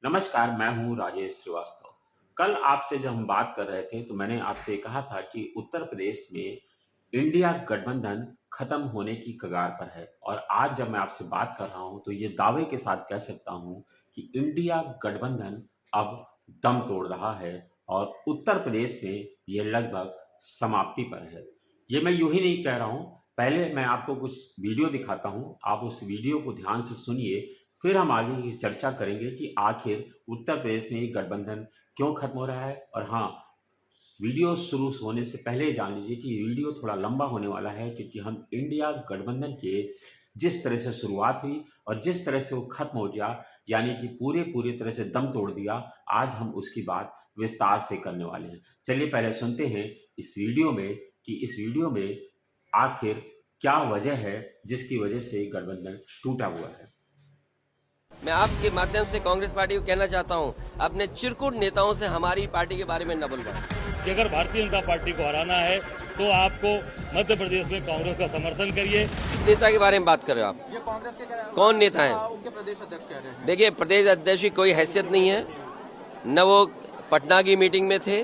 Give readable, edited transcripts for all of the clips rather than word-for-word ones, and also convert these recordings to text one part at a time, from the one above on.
नमस्कार, मैं हूँ राजेश श्रीवास्तव। कल आपसे जब हम बात कर रहे थे तो मैंने आपसे कहा था कि उत्तर प्रदेश में इंडिया गठबंधन खत्म होने की कगार पर है और आज जब मैं आपसे बात कर रहा हूँ तो ये दावे के साथ कह सकता हूँ कि इंडिया गठबंधन अब दम तोड़ रहा है और उत्तर प्रदेश में ये लगभग समाप्ति पर है। ये मैं यूँ ही नहीं कह रहा हूँ, पहले मैं आपको कुछ वीडियो दिखाता हूँ, आप उस वीडियो को ध्यान से सुनिए, फिर हम आगे की चर्चा करेंगे कि आखिर उत्तर प्रदेश में ये गठबंधन क्यों खत्म हो रहा है। और हाँ, वीडियो शुरू होने से पहले जान लीजिए कि ये वीडियो थोड़ा लंबा होने वाला है क्योंकि हम इंडिया गठबंधन के जिस तरह से शुरुआत हुई और जिस तरह से वो खत्म हो गया, यानी कि पूरे तरह से दम तोड़ दिया, आज हम उसकी बात विस्तार से करने वाले हैं। चलिए पहले सुनते हैं इस वीडियो में कि इस वीडियो में आखिर क्या वजह है जिसकी वजह से गठबंधन टूटा हुआ है। मैं आपके माध्यम से कांग्रेस पार्टी को कहना चाहता हूं, अपने चिरकुट नेताओं से हमारी पार्टी के बारे में न बुलवाएं। कि अगर भारतीय जनता पार्टी को हराना है तो आपको मध्य प्रदेश में कांग्रेस का समर्थन करिए। इस नेता के बारे में बात कर रहे हो आप? ये कांग्रेस के कौन नेता है? उनके प्रदेश अध्यक्ष कह रहे हैं। देखिए, प्रदेश अध्यक्ष की कोई हैसियत नहीं है, न वो पटना की मीटिंग में थे,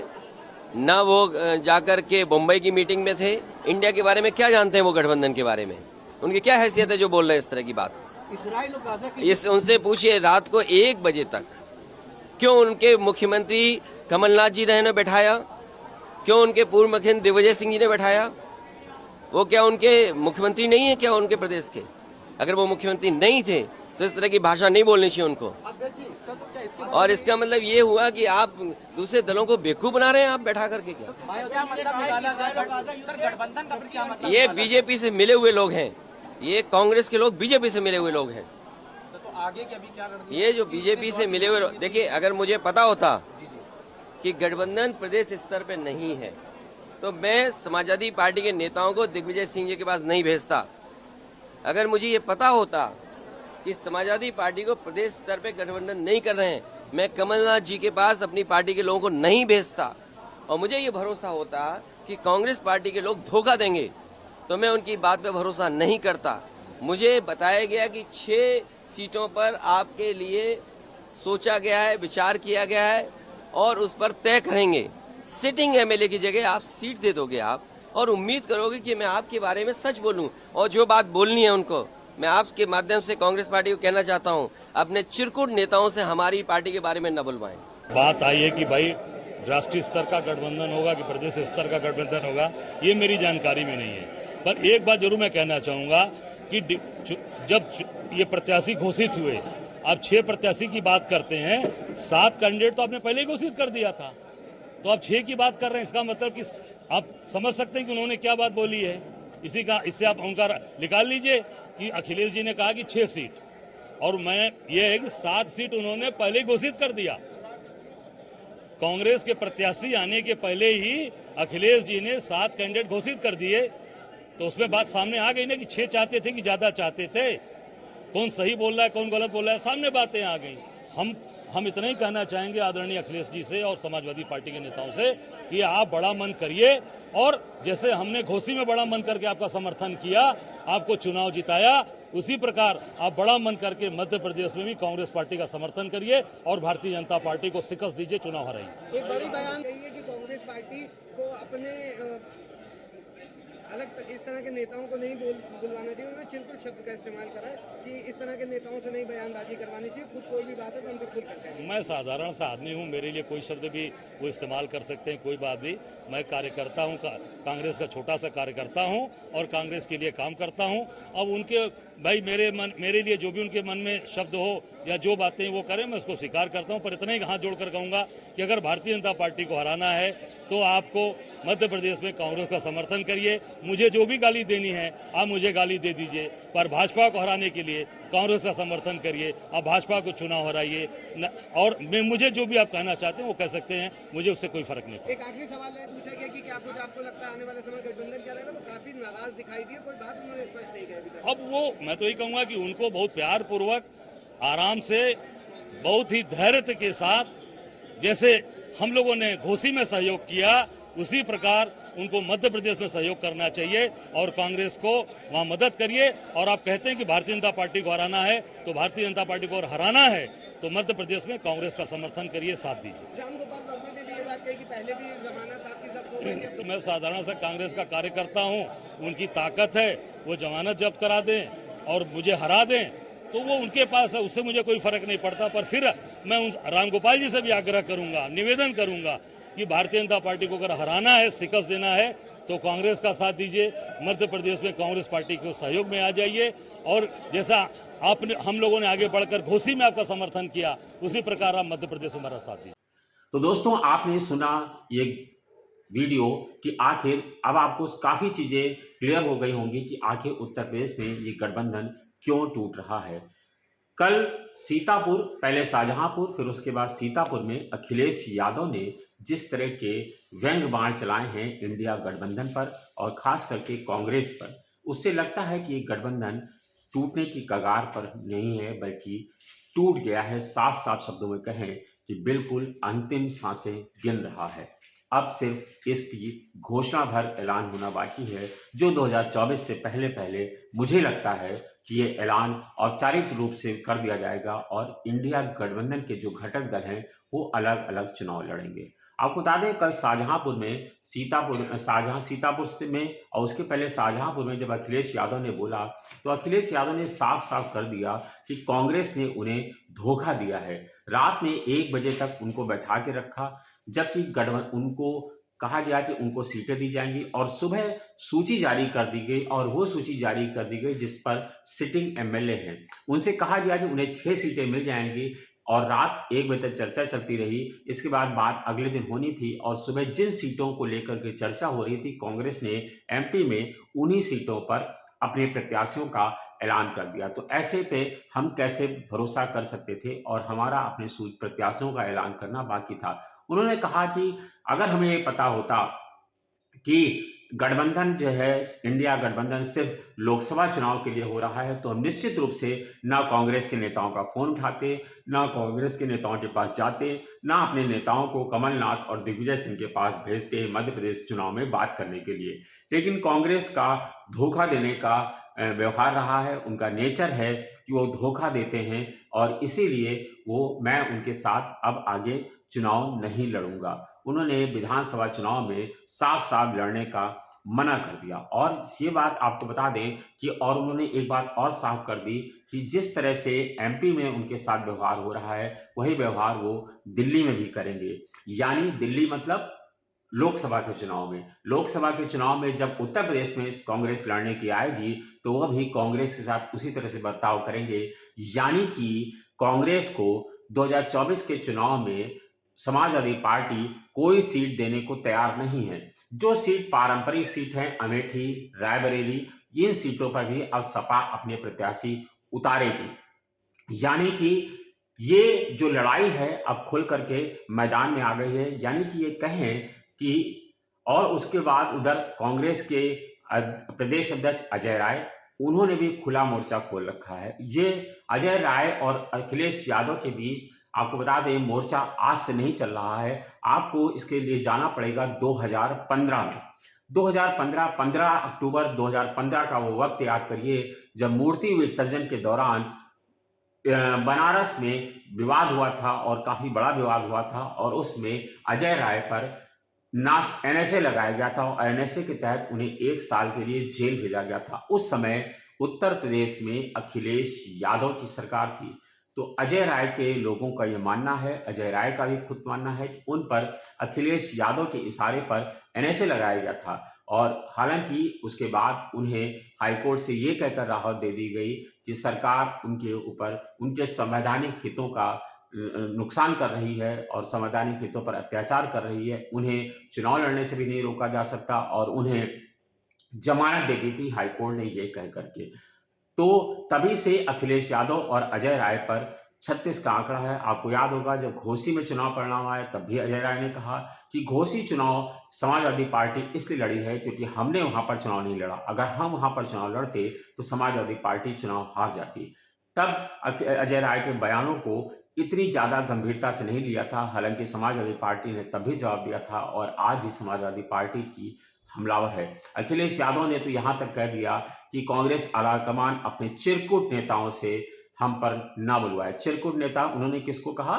न वो जाकर के मुंबई की मीटिंग में थे। इंडिया के बारे में क्या जानते हैं वो? गठबंधन के बारे में उनकी क्या हैसियत है जो बोल रहे हैं इस तरह की बात? इजराइल और गाजा के इस उनसे पूछिए रात को 1 बजे तक क्यों उनके मुख्यमंत्री कमलनाथ जी ने बैठाया, क्यों उनके पूर्व मुख्यमंत्री दिग्विजय सिंह जी ने बैठाया? वो क्या उनके मुख्यमंत्री नहीं है क्या उनके प्रदेश के? अगर वो मुख्यमंत्री नहीं थे तो इस तरह की भाषा नहीं बोलनी चाहिए उनको। और इसका मतलब ये हुआ कि आप दूसरे दलों को बेवकूफ बना रहे हैं आप बैठा करके। क्या गठबंधन का क्या मतलब? ये बीजेपी से मिले हुए लोग हैं, ये कांग्रेस के लोग बीजेपी से मिले हुए लोग हैं। तो आगे के अभी क्या रणनीति? ये जो बीजेपी से मिले हुए, देखिए, अगर मुझे पता होता कि गठबंधन प्रदेश स्तर पे नहीं है तो मैं समाजवादी पार्टी के नेताओं को दिग्विजय सिंह जी के पास नहीं भेजता। अगर मुझे ये पता होता कि समाजवादी पार्टी को प्रदेश स्तर पे गठबंधन नहीं कर रहे हैं, मैं कमलनाथ जी के पास अपनी पार्टी के लोगों को नहीं भेजता। और मुझे ये भरोसा होता कि कांग्रेस पार्टी के लोग धोखा देंगे तो मैं उनकी बात पे भरोसा नहीं करता। मुझे बताया गया कि 6 सीटों पर आपके लिए सोचा गया है, विचार किया गया है और उस पर तय करेंगे। सिटिंग एमएलए की जगह आप सीट दे दोगे आप और उम्मीद करोगे कि मैं आपके बारे में सच बोलूं और जो बात बोलनी है उनको। मैं आपके माध्यम से कांग्रेस पार्टी को कहना चाहता हूं, अपने चिरकुट नेताओं से हमारी पार्टी के बारे में न बुलवाएं। बात आई है कि भाई राष्ट्रीय स्तर का गठबंधन होगा कि प्रदेश स्तर का गठबंधन होगा, ये मेरी जानकारी में नहीं है। पर एक बात जरूर मैं कहना चाहूंगा कि जब ये प्रत्याशी घोषित हुए, आप 6 प्रत्याशी की बात करते हैं, 7 कैंडिडेट तो आपने पहले ही घोषित कर दिया था, तो आप 6 की बात कर रहे हैं। इसका मतलब कि आप समझ सकते हैं कि उन्होंने क्या बात बोली है। इससे आप उनका निकाल लीजिए कि अखिलेश जी ने कहा कि 6 सीट, और मैं ये है कि 7 सीट उन्होंने पहले ही घोषित कर दिया। कांग्रेस के प्रत्याशी आने के पहले ही अखिलेश जी ने 7 कैंडिडेट घोषित कर दिए, तो उसमें बात सामने आ गई ना कि 6 चाहते थे कि ज्यादा चाहते थे। कौन सही बोल रहा है कौन गलत बोल रहा है, सामने बातें आ गई। हम इतना ही कहना चाहेंगे आदरणीय अखिलेश जी से और समाजवादी पार्टी के नेताओं से कि आप बड़ा मन करिए, और जैसे हमने घोसी में बड़ा मन करके आपका समर्थन किया, आपको चुनाव जिताया, उसी प्रकार आप बड़ा मन करके मध्य प्रदेश में भी कांग्रेस पार्टी का समर्थन करिए और भारतीय जनता पार्टी को शिकस्त दीजिए, चुनाव हराइए। एक बड़ी बयान कही है कि कांग्रेस पार्टी को अपने अलग इस तरह के नेताओं को नहीं बुलवाना चाहिए। उन्होंने चिंतुल शब्द का इस्तेमाल करा है कि इस तरह के नेताओं से नहीं बयानबाजी करवानी चाहिए, खुद कोई भी बात है तो हमसे खुद करते हैं। मैं साधारण सा आदमी हूं, मेरे लिए कोई शब्द भी वो इस्तेमाल कर सकते हैं, कोई बात नहीं। मैं कार्यकर्ता हूं, कांग्रेस का छोटा सा कार्यकर्ता हूं और कांग्रेस के लिए काम करता हूं। अब उनके भाई मेरे लिए जो भी उनके मन में शब्द हो या जो बातें वो करें, मैं उसको स्वीकार करता हूं। पर इतना ही हाथ जोड़कर कहूंगा कि अगर भारतीय जनता पार्टी को हराना है तो आपको मध्य प्रदेश में कांग्रेस का समर्थन करिए। मुझे जो भी गाली देनी है आप मुझे गाली दे दीजिए, पर भाजपा को हराने के लिए कांग्रेस का समर्थन करिए। आप भाजपा को चुनाव हराइए, और मुझे जो भी आप कहना चाहते हैं वो कह सकते हैं, मुझे उससे कोई फर्क नहीं पड़ता। एक आखिरी सवाल है, पूछा गया कि क्या कुछ आपको लगता है आने वाले समय गठबंधन क्या रहेगा, तो काफी नाराज दिखाई दिए, कोई बात उन्होंने स्पष्ट नहीं कही। अब वो मैं तो ये कहूंगा कि उनको बहुत प्यार पूर्वक, आराम से, बहुत ही धैर्य के साथ, जैसे हम लोगों ने घोसी में सहयोग किया, उसी प्रकार उनको मध्य प्रदेश में सहयोग करना चाहिए और कांग्रेस को वहां मदद करिए। और आप कहते हैं कि भारतीय जनता पार्टी को हराना है, तो भारतीय जनता पार्टी को और हराना है तो मध्य प्रदेश में कांग्रेस का समर्थन करिए, साथ दीजिए। रामगोपाल वर्मा ने भी ये बात कही कि पहले भी जमानत आपकी जब्त हो गई है। तो मैं साधारण सा कांग्रेस का कार्यकर्ता हूं, उनकी ताकत है, वो जमानत जब्त करा दें और मुझे हरा दें तो वो उनके पास है, उससे मुझे कोई फर्क नहीं पड़ता। पर फिर मैं उन रामगोपाल जी से भी आग्रह करूंगा, निवेदन करूंगा कि भारतीय जनता पार्टी को अगर हराना है, शिकस्त देना है तो कांग्रेस का साथ दीजिए, मध्य प्रदेश में कांग्रेस पार्टी के सहयोग में आ जाइए। और जैसा आपने हम लोगों ने आगे बढ़कर घोसी में आपका समर्थन किया, उसी प्रकार आप मध्य प्रदेश में हमारा साथ दीजिए। तो दोस्तों, आपने सुना ये वीडियो कि आखिर अब आपको काफ़ी चीज़ें क्लियर हो गई होंगी कि आखिर उत्तर प्रदेश में ये गठबंधन क्यों टूट रहा है। कल सीतापुर, पहले शाहजहांपुर, फिर उसके बाद सीतापुर में अखिलेश यादव ने जिस तरह के व्यंग्य बाण चलाए हैं इंडिया गठबंधन पर और खास करके कांग्रेस पर, उससे लगता है कि ये गठबंधन टूटने की कगार पर नहीं है बल्कि टूट गया है। साफ साफ शब्दों में कहें कि बिल्कुल अंतिम सांसें गिन रहा है। अब सिर्फ इसकी घोषणा भर ऐलान होना बाकी है, जो 2024 से पहले पहले मुझे लगता है कि ये ऐलान औपचारिक रूप से कर दिया जाएगा और इंडिया गठबंधन के जो घटक दल हैं वो अलग अलग चुनाव लड़ेंगे। आपको बता दें, कल शाहजहांपुर में सीतापुर में और उसके पहले शाहजहांपुर में जब अखिलेश यादव ने बोला तो अखिलेश यादव ने साफ साफ कर दिया कि कांग्रेस ने उन्हें धोखा दिया है। रात में 1 बजे तक उनको बैठा के रखा, जबकि उनको कहा गया कि उनको सीटें दी जाएंगी और सुबह सूची जारी कर दी गई और वो सूची जारी कर दी गई जिस पर सिटिंग एमएलए हैं, उनसे कहा गया कि उन्हें 6 सीटें मिल जाएंगी और रात 1 बजे तक चर्चा चलती रही। इसके बाद बात अगले दिन होनी थी और सुबह जिन सीटों को लेकर के चर्चा हो रही थी, कांग्रेस ने एमपी में उन्हीं सीटों पर अपने प्रत्याशियों का ऐलान कर दिया। तो ऐसे पे हम कैसे भरोसा कर सकते थे और हमारा अपने प्रत्याशियों का ऐलान करना बाकी था। उन्होंने कहा कि अगर हमें ये पता होता कि गठबंधन जो है, इंडिया गठबंधन सिर्फ लोकसभा चुनाव के लिए हो रहा है, तो हम निश्चित रूप से ना कांग्रेस के नेताओं का फोन उठाते, ना कांग्रेस के नेताओं के पास जाते, ना अपने नेताओं को कमलनाथ और दिग्विजय सिंह के पास भेजते मध्य प्रदेश चुनाव में बात करने के लिए। लेकिन कांग्रेस का धोखा देने का व्यवहार रहा है, उनका नेचर है कि वो धोखा देते हैं और इसीलिए मैं उनके साथ अब आगे चुनाव नहीं लड़ूंगा। उन्होंने विधानसभा चुनाव में साफ साफ लड़ने का मना कर दिया। और ये बात आपको बता दें कि और उन्होंने एक बात और साफ कर दी कि जिस तरह से एमपी में उनके साथ व्यवहार हो रहा है वही व्यवहार वो दिल्ली में भी करेंगे। यानी दिल्ली मतलब लोकसभा के चुनाव में। लोकसभा के चुनाव में जब उत्तर प्रदेश में कांग्रेस लड़ने की आएगी तो वह भी कांग्रेस के साथ उसी तरह से बर्ताव करेंगे। यानी कि कांग्रेस को 2024 के चुनाव में समाजवादी पार्टी कोई सीट देने को तैयार नहीं है। जो सीट पारंपरिक सीट है, अमेठी, रायबरेली, इन सीटों पर भी अब सपा अपने प्रत्याशी उतारेगी। यानी कि ये जो लड़ाई है अब खुल करके मैदान में आ गई है। यानी कि ये कहें कि और उसके बाद उधर कांग्रेस के प्रदेश अध्यक्ष अजय राय, उन्होंने भी खुला मोर्चा खोल रखा है। ये अजय राय और अखिलेश यादव के बीच आपको बता दें मोर्चा आज से नहीं चल रहा है, आपको इसके लिए जाना पड़ेगा 2015 में। 15 अक्टूबर 2015 का वो वक्त याद करिए जब मूर्ति विसर्जन के दौरान बनारस में विवाद हुआ था और काफ़ी बड़ा विवाद हुआ था और उसमें अजय राय पर एनएसए लगाया गया था और एनएसए के तहत उन्हें 1 साल के लिए जेल भेजा गया था। उस समय उत्तर प्रदेश में अखिलेश यादव की सरकार थी। तो अजय राय के लोगों का ये मानना है, अजय राय का भी खुद मानना है कि उन पर अखिलेश यादव के इशारे पर एनएसए लगाया गया था और हालांकि उसके बाद उन्हें हाईकोर्ट से ये कहकर राहत दे दी गई कि सरकार उनके ऊपर उनके संवैधानिक हितों का नुकसान कर रही है और संवैधानिक हितों पर अत्याचार कर रही है, उन्हें चुनाव लड़ने से भी नहीं रोका जा सकता और उन्हें जमानत दे दी थी हाईकोर्ट ने ये कह करके। तो तभी से अखिलेश यादव और अजय राय पर 36 का आंकड़ा है। आपको याद होगा जब घोसी में चुनाव परिणाम आए तब भी अजय राय ने कहा कि घोसी चुनाव समाजवादी पार्टी इसलिए लड़ी है क्योंकि हमने वहां पर चुनाव नहीं लड़ा, अगर हम वहां पर चुनाव लड़ते तो समाजवादी पार्टी चुनाव हार जाती। तब अजय राय के बयानों को इतनी ज़्यादा गंभीरता से नहीं लिया था। हालांकि समाजवादी पार्टी ने तब भी जवाब दिया था और आज भी समाजवादी पार्टी की हमलावर है। अखिलेश यादव ने तो यहाँ तक कह दिया कि कांग्रेस आलाकमान अपने चिरकुट नेताओं से हम पर ना बुलवाए। चिरकुट नेता उन्होंने किसको कहा?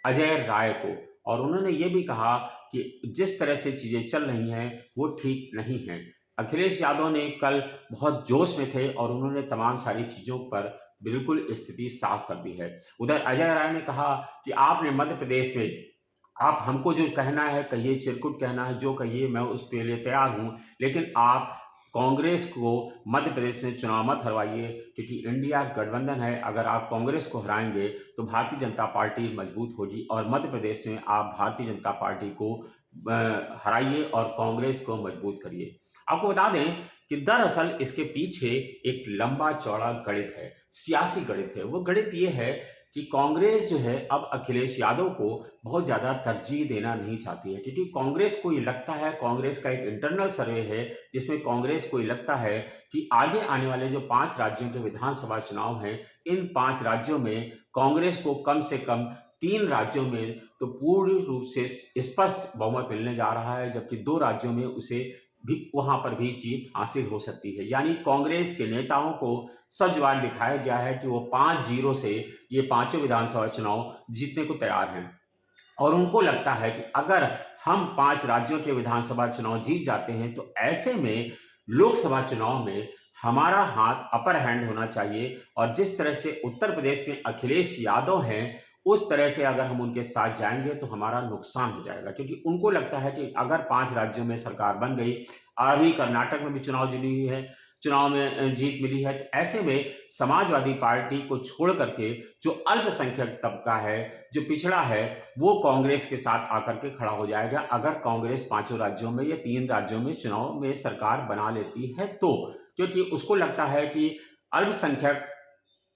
अजय राय को। और उन्होंने ये भी कहा कि जिस तरह से चीज़ें चल रही हैं वो ठीक नहीं है। अखिलेश यादव ने कल बहुत जोश में थे और उन्होंने तमाम सारी चीज़ों पर बिल्कुल स्थिति साफ कर दी है। उधर अजय राय ने कहा कि आपने मध्य प्रदेश में आप हमको जो कहना है कहिए, चिरकुट कहना है जो कहिए, मैं उस के लिए तैयार हूँ, लेकिन आप कांग्रेस को मध्य प्रदेश में चुनाव मत हरवाइए, क्योंकि इंडिया गठबंधन है। अगर आप कांग्रेस को हराएंगे तो भारतीय जनता पार्टी मजबूत होगी और मध्य प्रदेश में आप भारतीय जनता पार्टी को हराइए और कांग्रेस को मजबूत करिए। आपको बता दें कि दरअसल इसके पीछे एक लंबा चौड़ा गणित है, सियासी गणित है। वो गणित ये है कि कांग्रेस जो है अब अखिलेश यादव को बहुत ज़्यादा तरजीह देना नहीं चाहती है, क्योंकि कांग्रेस को ये लगता है, कांग्रेस का एक इंटरनल सर्वे है जिसमें कांग्रेस को ये लगता है कि आगे आने वाले जो 5 राज्यों के विधानसभा चुनाव हैं, इन 5 राज्यों में कांग्रेस को कम से कम 3 राज्यों में तो पूर्ण रूप से स्पष्ट बहुमत मिलने जा रहा है, जबकि 2 राज्यों में उसे भी वहां पर भी जीत हासिल हो सकती है। यानी कांग्रेस के नेताओं को सजवार दिखाया गया है कि वो 5-0 से ये पांचों विधानसभा चुनाव जीतने को तैयार हैं और उनको लगता है कि अगर हम 5 राज्यों के विधानसभा चुनाव जीत जाते हैं तो ऐसे में लोकसभा चुनाव में हमारा हाथ अपर हैंड होना चाहिए। और जिस तरह से उत्तर प्रदेश में अखिलेश यादव हैं, उस तरह से अगर हम उनके साथ जाएंगे तो हमारा नुकसान हो जाएगा, क्योंकि उनको लगता है कि अगर 5 राज्यों में सरकार बन गई, अभी कर्नाटक में भी चुनाव जीती है, चुनाव में जीत मिली है, तो ऐसे में समाजवादी पार्टी को छोड़ करके जो अल्पसंख्यक तबका है, जो पिछड़ा है, वो कांग्रेस के साथ आकर के खड़ा हो जाएगा अगर कांग्रेस 5 राज्यों में या 3 राज्यों में चुनाव में सरकार बना लेती है तो। क्योंकि उसको लगता है कि अल्पसंख्यक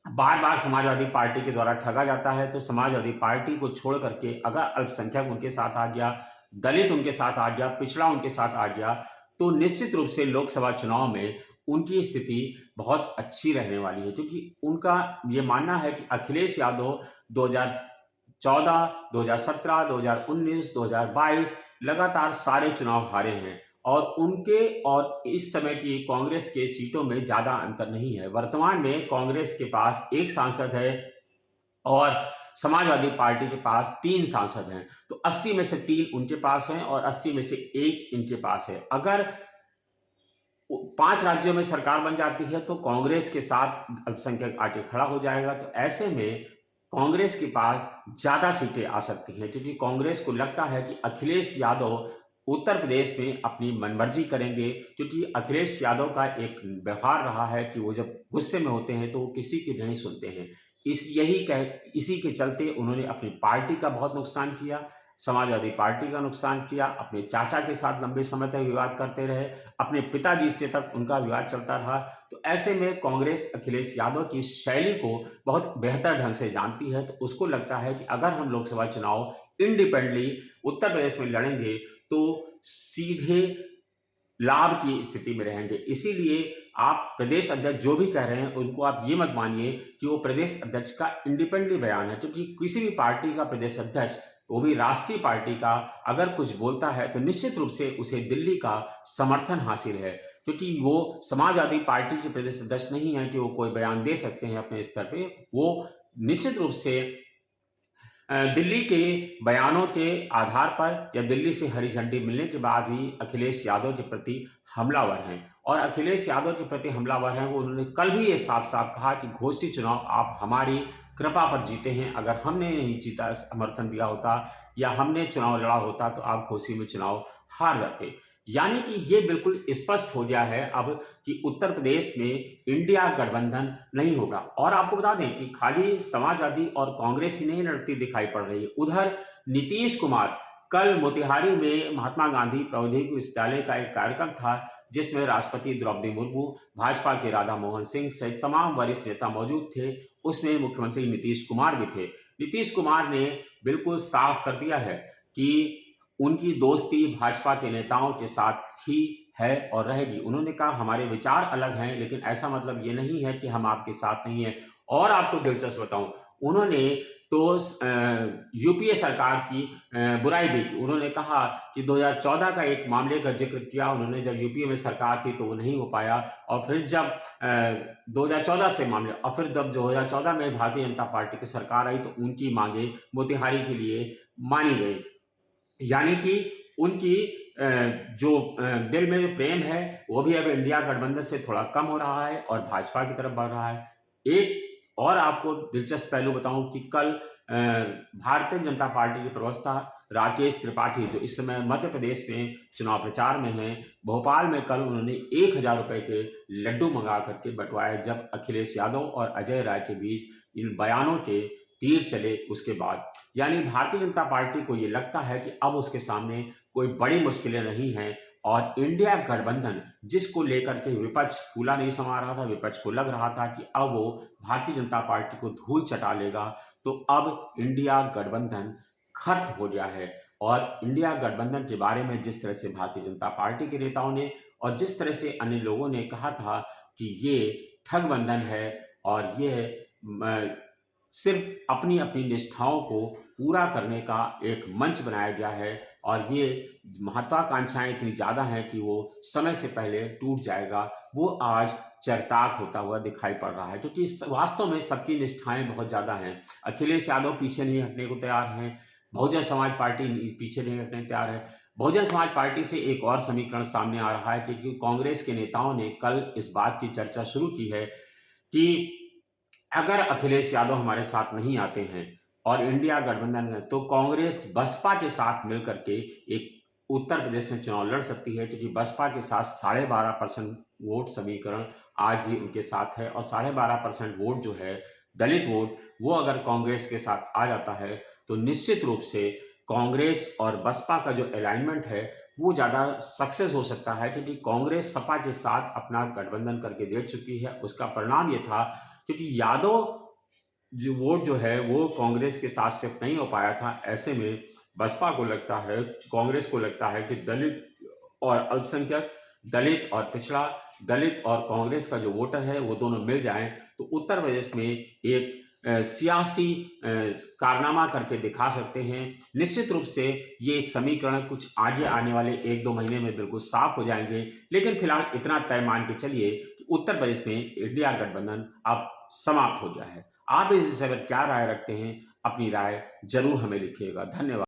बार बार समाजवादी पार्टी के द्वारा ठगा जाता है, तो समाजवादी पार्टी को छोड़ करके अगर अल्पसंख्यक उनके साथ आ गया, दलित उनके साथ आ गया, पिछड़ा उनके साथ आ गया, तो निश्चित रूप से लोकसभा चुनाव में उनकी स्थिति बहुत अच्छी रहने वाली है। क्योंकि उनका ये मानना है कि अखिलेश यादव 2014, 2017, 2019, 2022 लगातार सारे चुनाव हारे हैं और उनके और इस समय की कांग्रेस के सीटों में ज़्यादा अंतर नहीं है। वर्तमान में कांग्रेस के पास 1 सांसद है और समाजवादी पार्टी के पास 3 सांसद हैं, तो 80 में से 3 उनके पास हैं और 80 में से 1 इनके पास है। अगर 5 राज्यों में सरकार बन जाती है तो कांग्रेस के साथ अल्पसंख्यक आके खड़ा हो जाएगा, तो ऐसे में कांग्रेस के पास ज़्यादा सीटें आ सकती हैं, क्योंकि कांग्रेस को लगता है कि अखिलेश यादव उत्तर प्रदेश में अपनी मनमर्जी करेंगे। क्योंकि अखिलेश यादव का एक व्यवहार रहा है कि वो जब गुस्से में होते हैं तो वो किसी की नहीं सुनते हैं। इसी के चलते उन्होंने अपनी पार्टी का बहुत नुकसान किया, समाजवादी पार्टी का नुकसान किया, अपने चाचा के साथ लंबे समय तक विवाद करते रहे, अपने पिताजी से तक उनका विवाद चलता रहा। तो ऐसे में कांग्रेस अखिलेश यादव की शैली को बहुत बेहतर ढंग से जानती है, तो उसको लगता है कि अगर हम लोकसभा चुनाव इंडिपेंडेंटली उत्तर प्रदेश में लड़ेंगे तो सीधे लाभ की स्थिति में रहेंगे। इसीलिए आप प्रदेश अध्यक्ष जो भी कह रहे हैं उनको आप ये मत मानिए कि वो प्रदेश अध्यक्ष का इंडिपेंडेंटली बयान है, क्योंकि किसी भी पार्टी का प्रदेश अध्यक्ष, वो भी राष्ट्रीय पार्टी का, अगर कुछ बोलता है तो निश्चित रूप से उसे दिल्ली का समर्थन हासिल है, क्योंकि वो समाजवादी पार्टी के प्रदेश अध्यक्ष नहीं है कि वो कोई बयान दे सकते हैं अपने स्तर पे। वो निश्चित रूप से दिल्ली के बयानों के आधार पर या दिल्ली से हरी झंडी मिलने के बाद ही अखिलेश यादव के प्रति हमलावर हैं। और अखिलेश यादव के प्रति हमलावर हैं, वो उन्होंने कल भी ये साफ साफ कहा कि घोषित चुनाव आप हमारी कृपा पर जीते हैं, अगर हमने नहीं जीता, समर्थन दिया होता या हमने चुनाव लड़ा होता तो आप घोषी में चुनाव हार जाते। यानी कि ये बिल्कुल स्पष्ट हो गया है अब कि उत्तर प्रदेश में इंडिया गठबंधन नहीं होगा। और आपको बता दें कि खाली समाजवादी और कांग्रेस ही नहीं लड़ती दिखाई पड़ रही है, उधर नीतीश कुमार, कल मोतिहारी में महात्मा गांधी प्रौद्योगिकी विश्वविद्यालय का एक कार्यक्रम था जिसमें राष्ट्रपति द्रौपदी मुर्मू, भाजपा के राधा मोहन सिंह सहित तमाम वरिष्ठ नेता मौजूद थे। उसमें मुख्यमंत्री नीतीश कुमार भी थे। नीतीश कुमार ने बिल्कुल साफ कर दिया है कि उनकी दोस्ती भाजपा के नेताओं के साथ ही है और रहेगी। उन्होंने कहा हमारे विचार अलग हैं, लेकिन ऐसा मतलब ये नहीं है कि हम आपके साथ नहीं हैं। और आपको दिलचस्प बताऊं, उन्होंने तो यूपीए सरकार की बुराई भी की। उन्होंने कहा कि 2014 का एक मामले का जिक्र किया उन्होंने, जब यूपीए में सरकार थी तो वो नहीं हो पाया, और फिर जब 2014 से मामले, और फिर जब 2014 में भारतीय जनता पार्टी की सरकार आई तो उनकी मांगे मोतिहारी के लिए मानी गई। यानी कि उनकी जो दिल में जो प्रेम है वो भी अब इंडिया गठबंधन से थोड़ा कम हो रहा है और भाजपा की तरफ बढ़ रहा है। एक और आपको दिलचस्प पहलू बताऊं कि कल भारतीय जनता पार्टी के प्रवक्ता राकेश त्रिपाठी, जो इस समय मध्य प्रदेश में चुनाव प्रचार में हैं, भोपाल में कल उन्होंने 1000 रुपए के लड्डू मंगा करके बंटवाए, जब अखिलेश यादव और अजय राय के बीच इन बयानों के तीर चले उसके बाद। यानी भारतीय जनता पार्टी को ये लगता है कि अब उसके सामने कोई बड़ी मुश्किलें नहीं हैं, और इंडिया गठबंधन जिसको लेकर के विपक्ष फूला नहीं समा रहा था, विपक्ष को लग रहा था कि अब वो भारतीय जनता पार्टी को धूल चटा लेगा, तो अब इंडिया गठबंधन खत्म हो गया है। और इंडिया गठबंधन के बारे में जिस तरह से भारतीय जनता पार्टी के नेताओं ने और जिस तरह से अन्य लोगों ने कहा था कि ये ठगबंधन है और ये सिर्फ अपनी अपनी निष्ठाओं को पूरा करने का एक मंच बनाया गया है, और ये महत्वाकांक्षाएं इतनी ज़्यादा हैं कि वो समय से पहले टूट जाएगा, वो आज चरितार्थ होता हुआ दिखाई पड़ रहा है, क्योंकि वास्तव में सबकी निष्ठाएं बहुत ज़्यादा हैं। अखिलेश यादव पीछे नहीं हटने को तैयार हैं, बहुजन समाज पार्टी पीछे नहीं हटने को तैयार है। बहुजन समाज पार्टी से एक और समीकरण सामने आ रहा है, क्योंकि कांग्रेस के नेताओं ने कल इस बात की चर्चा शुरू की है कि अगर अखिलेश यादव हमारे साथ नहीं आते हैं और इंडिया गठबंधन में, तो कांग्रेस बसपा के साथ मिलकर के एक उत्तर प्रदेश में चुनाव लड़ सकती है, क्योंकि बसपा के साथ 12.5% वोट समीकरण आज भी उनके साथ है, और 12.5% वोट जो है दलित वोट, वो अगर कांग्रेस के साथ आ जाता है तो निश्चित रूप से कांग्रेस और बसपा का जो अलाइनमेंट है वो ज़्यादा सक्सेस हो सकता है, क्योंकि कांग्रेस सपा के साथ अपना गठबंधन करके दे चुकी है। उसका परिणाम ये था, क्योंकि यादव जो वोट जो है वो कांग्रेस के साथ शिफ्ट नहीं हो पाया था, ऐसे में बसपा को लगता है, कांग्रेस को लगता है कि दलित और अल्पसंख्यक, दलित और पिछड़ा, दलित और कांग्रेस का जो वोटर है वो दोनों मिल जाएं तो उत्तर प्रदेश में एक सियासी कारनामा करके दिखा सकते हैं। निश्चित रूप से ये एक समीकरण कुछ आगे आने वाले 1-2 महीने में बिल्कुल साफ हो जाएंगे, लेकिन फिलहाल इतना तय मान के चलिए कि उत्तर प्रदेश में इंडिया गठबंधन अब समाप्त हो गया है। आप इस विषय पर क्या राय रखते हैं? अपनी राय जरूर हमें लिखिएगा। धन्यवाद।